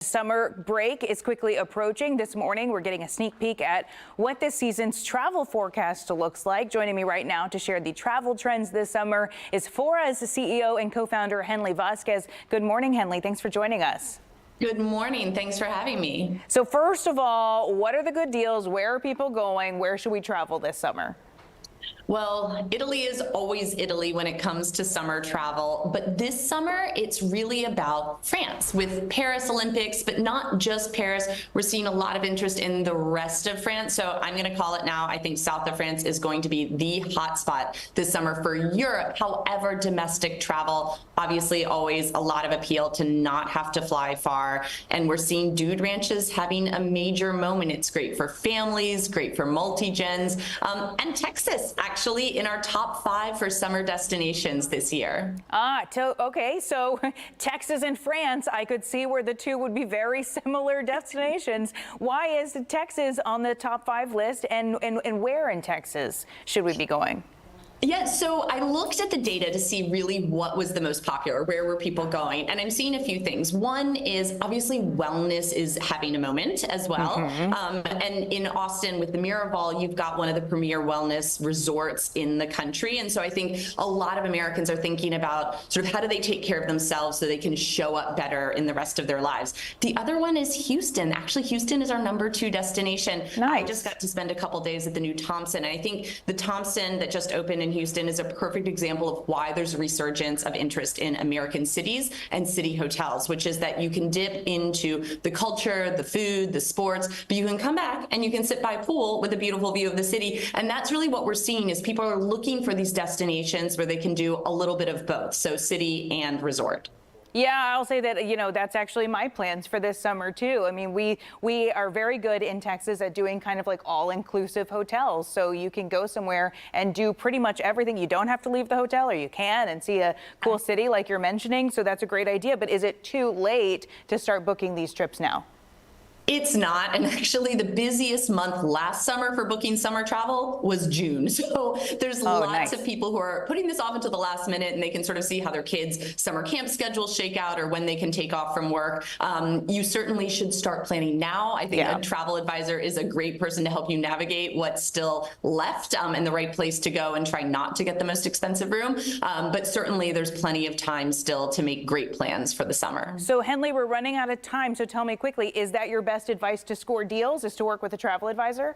Summer break is quickly approaching. This morning, we're getting a sneak peek at what this season's travel forecast looks like. Joining me right now to share the travel trends this summer is Fora's CEO and co-founder Henley Vazquez. Good morning, Henley. Thanks for joining us. Good morning. Thanks for having me. So first of all, what are the good deals? Where are people going? Where should we travel this summer? Well, Italy is always Italy when it comes to summer travel, but this summer it's really about France with Paris Olympics, but not just Paris. We're seeing a lot of interest in the rest of France. So I'm going to call it now. I think south of France is going to be the hotspot this summer for Europe. However, domestic travel, obviously always a lot of appeal to not have to fly far. And we're seeing dude ranches having a major moment. It's great for families, great for multi-gens, and Texas actually in our top 5 for summer destinations this year. Okay, so Texas and France, I could see where the two would be very similar destinations. Why is Texas on the top 5 list, and where in Texas should we be going? Yeah, so I looked at the data to see really what was the most popular, where were people going, and I'm seeing a few things. One is obviously wellness is having a moment as well. And in Austin with the Miraval, you've got one of the premier wellness resorts in the country. And so I think a lot of Americans are thinking about sort of how do they take care of themselves so they can show up better in the rest of their lives. The other one is Houston. Actually, Houston is our #2 destination. Nice. I just got to spend a couple days at the new Thompson, and I think the Thompson that just opened in Houston is a perfect example of why there's a resurgence of interest in American cities and city hotels, which is that you can dip into the culture, the food, the sports, but you can come back and you can sit by a pool with a beautiful view of the city. And that's really what we're seeing is people are looking for these destinations where they can do a little bit of both, so city and resort. Yeah, I'll say that, that's actually my plans for this summer, too. I mean, we are very good in Texas at doing kind of like all-inclusive hotels. So you can go somewhere and do pretty much everything. You don't have to leave the hotel, or you can, and see a cool city like you're mentioning. So that's a great idea. But is it too late to start booking these trips now? It's not, and actually the busiest month last summer for booking summer travel was June. So there's lots of people who are putting this off until the last minute, and they can sort of see how their kids' summer camp schedules shake out or when they can take off from work. You certainly should start planning now. I think a travel advisor is a great person to help you navigate what's still left and the right place to go, and try not to get the most expensive room. But certainly there's plenty of time still to make great plans for the summer. So Henley, we're running out of time. So tell me quickly, is that your best advice to score deals, is to work with a travel advisor?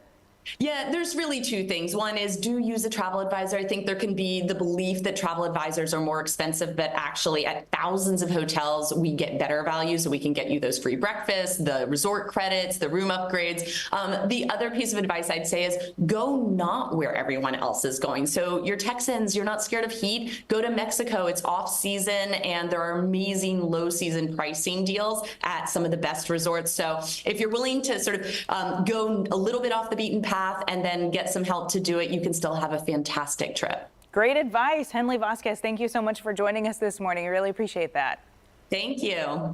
Yeah, there's really 2 things. One is do use a travel advisor. I think there can be the belief that travel advisors are more expensive, but actually at thousands of hotels, we get better value. So we can get you those free breakfasts, the resort credits, the room upgrades. The other piece of advice I'd say is go not where everyone else is going. So you're Texans, you're not scared of heat, go to Mexico. It's off season, and there are amazing low season pricing deals at some of the best resorts. So if you're willing to sort of go a little bit off the beaten path and then get some help to do it, you can still have a fantastic trip. Great advice. Henley Vazquez, thank you so much for joining us this morning. I really appreciate that. Thank you.